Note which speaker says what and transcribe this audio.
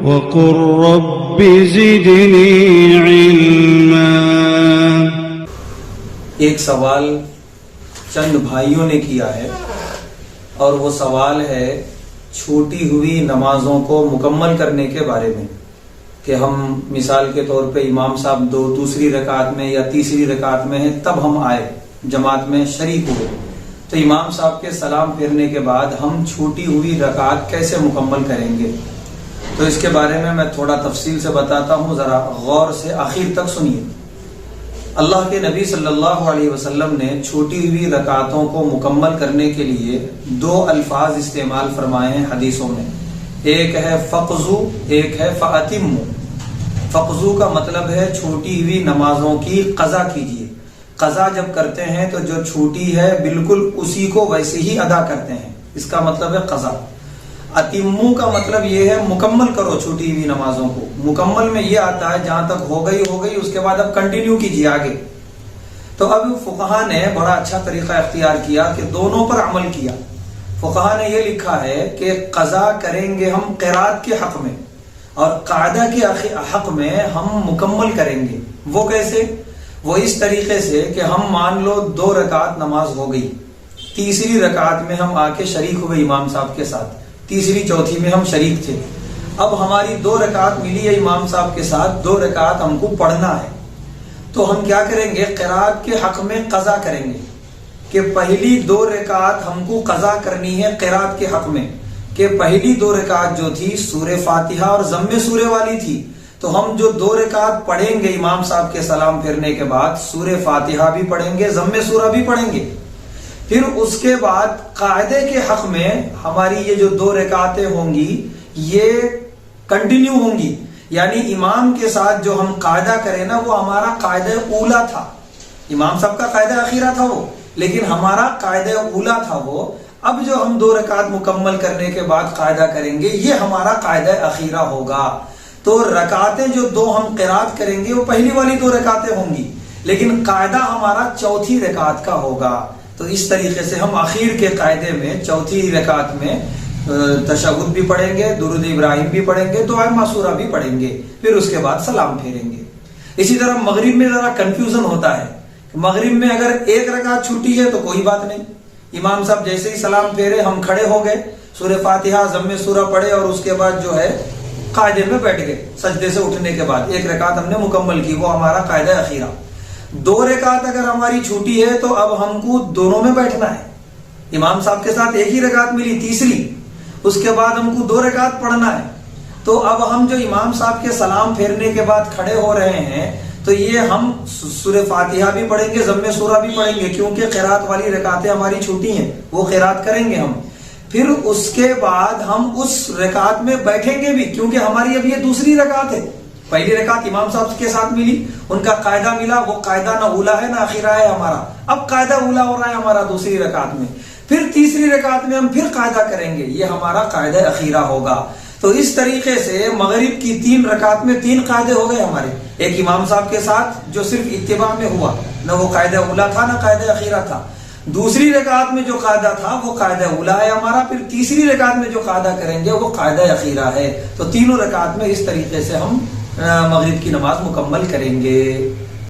Speaker 1: وقل رب زدنی علما۔
Speaker 2: ایک سوال چند بھائیوں نے کیا ہے اور وہ سوال ہے چھوٹی ہوئی نمازوں کو مکمل کرنے کے بارے میں، کہ ہم مثال کے طور پہ امام صاحب دوسری رکعت میں یا تیسری رکعت میں ہیں، تب ہم آئے جماعت میں شریک ہوئے، تو امام صاحب کے سلام پھیرنے کے بعد ہم چھوٹی ہوئی رکعت کیسے مکمل کریں گے؟ تو اس کے بارے میں تھوڑا تفصیل سے بتاتا ہوں، ذرا غور سے آخر تک سنیے۔ اللہ کے نبی صلی اللہ علیہ وسلم نے چھوٹی ہوئی رکعتوں کو مکمل کرنے کے لیے دو الفاظ استعمال فرمائے ہیں حدیثوں میں، ایک ہے فقزو، ایک ہے فاتمو۔ فقزو کا مطلب ہے چھوٹی ہوئی نمازوں کی قضا کیجیے۔ قضا جب کرتے ہیں تو جو چھوٹی ہے بالکل اسی کو ویسے ہی ادا کرتے ہیں، اس کا مطلب ہے قضا۔ اتمو کا مطلب یہ ہے مکمل کرو چھوٹی ہوئی نمازوں کو۔ مکمل میں یہ آتا ہے جہاں تک ہو گئی اس کے بعد اب کنٹینیو کیجیے آگے۔ تو اب فقہا نے بڑا اچھا طریقہ اختیار کیا کہ دونوں پر عمل کیا۔ فقہا نے یہ لکھا ہے کہ قضا کریں گے ہم قرات کے حق میں اور قاعدہ کے حق میں ہم مکمل کریں گے۔ وہ کیسے؟ وہ اس طریقے سے کہ ہم مان لو 2 رکعت نماز ہو گئی، تیسری رکعت میں ہم آ کے شریک ہوئے امام صاحب کے ساتھ، تیسری چوتھی میں ہم شریک تھے، اب ہماری 2 رکعت ملی ہے امام صاحب کے ساتھ، 2 رکعت ہم کو پڑھنا ہے، تو ہم کیا کریں گے؟ قرات کے حق میں قضا کریں گے کہ پہلی 2 رکعت ہم کو قضا کرنی ہے قرات کے حق میں، کہ پہلی 2 رکعت جو تھی سورہ فاتحہ اور ضم سورہ والی تھی، تو ہم جو 2 رکعت پڑھیں گے امام صاحب کے سلام پھیرنے کے بعد سورہ فاتحہ بھی پڑھیں گے، ضم سورہ بھی پڑھیں گے، پھر اس کے بعد قاعدے کے حق میں ہماری یہ جو 2 رکعتیں ہوں گی یہ کنٹینیو ہوں گی، یعنی امام کے ساتھ جو ہم قاعدہ کریں نا وہ ہمارا قاعدہ اولا تھا، امام صاحب کا قاعدہ اخیرہ تھا وہ، لیکن ہمارا قاعدہ اولا تھا وہ، اب جو ہم 2 رکعت مکمل کرنے کے بعد قاعدہ کریں گے یہ ہمارا قاعدہ اخیرہ ہوگا۔ تو رکعتیں جو 2 ہم قرات کریں گے وہ پہلی والی 2 رکعتیں ہوں گی، لیکن قاعدہ ہمارا چوتھی رکعت کا ہوگا۔ تو اس طریقے سے ہم آخر کے قاعدے میں چوتھی رکعت میں تشہد بھی پڑھیں گے، درود ابراہیم بھی پڑھیں گے، دعائے معصورہ بھی پڑھیں گے، پھر اس کے بعد سلام پھیریں گے۔ اسی طرح مغرب میں ذرا کنفیوژن ہوتا ہے، مغرب میں اگر 1 رکعت چھوٹی ہے تو کوئی بات نہیں، امام صاحب جیسے ہی سلام پھیرے ہم کھڑے ہو گئے، سورہ فاتحہ ضم سورہ پڑھے اور اس کے بعد جو ہے قاعدے میں بیٹھ گئے، سجدے سے اٹھنے کے بعد 1 رکعت ہم نے مکمل کی، وہ ہمارا قاعدہ اخیرہ۔ 2 رکعت اگر ہماری چھوٹی ہے تو اب ہم کو دونوں میں بیٹھنا ہے، امام صاحب کے ساتھ 1 ہی رکعت ملی تیسری، اس کے بعد ہم کو 2 رکعت پڑھنا ہے، تو اب ہم جو امام صاحب کے سلام پھیرنے کے بعد کھڑے ہو رہے ہیں تو یہ ہم سورہ فاتحہ بھی پڑھیں گے، ضم سورہ بھی پڑھیں گے، کیونکہ قرات والی رکعتیں ہماری چھوٹی ہیں، وہ قرات کریں گے ہم، پھر اس کے بعد ہم اس رکعت میں بیٹھیں گے بھی، کیونکہ ہماری اب یہ دوسری رکعت ہے، پہلی رکعت امام صاحب کے ساتھ ملی، ان کا قاعدہ ملا، وہ قاعدہ نہ اولا ہے نہ اخیرہ ہے ہمارا، اب قاعدہ اولا ہو رہا ہے ہمارا دوسری رکعت میں، پھر تیسری رکعت میں ہم پھر قاعدہ کریں گے، یہ ہمارا قاعدہ اخیرہ ہوگا۔ تو اس طریقے سے مغرب کی 3 رکعت میں 3 قاعدے ہو گئے ہمارے، ایک امام صاحب کے ساتھ جو صرف اتباع میں ہوا، نہ وہ قاعدہ اولا تھا نہ قاعدہ اخیرہ تھا، دوسری رکعت میں جو قاعدہ تھا وہ قاعدہ اولا ہے ہمارا، پھر تیسری رکعت میں جو قاعدہ کریں گے وہ قاعدہ اخیرہ ہے۔ تو تینوں رکعت میں اس طریقے سے ہم مغرب کی نماز مکمل کریں گے۔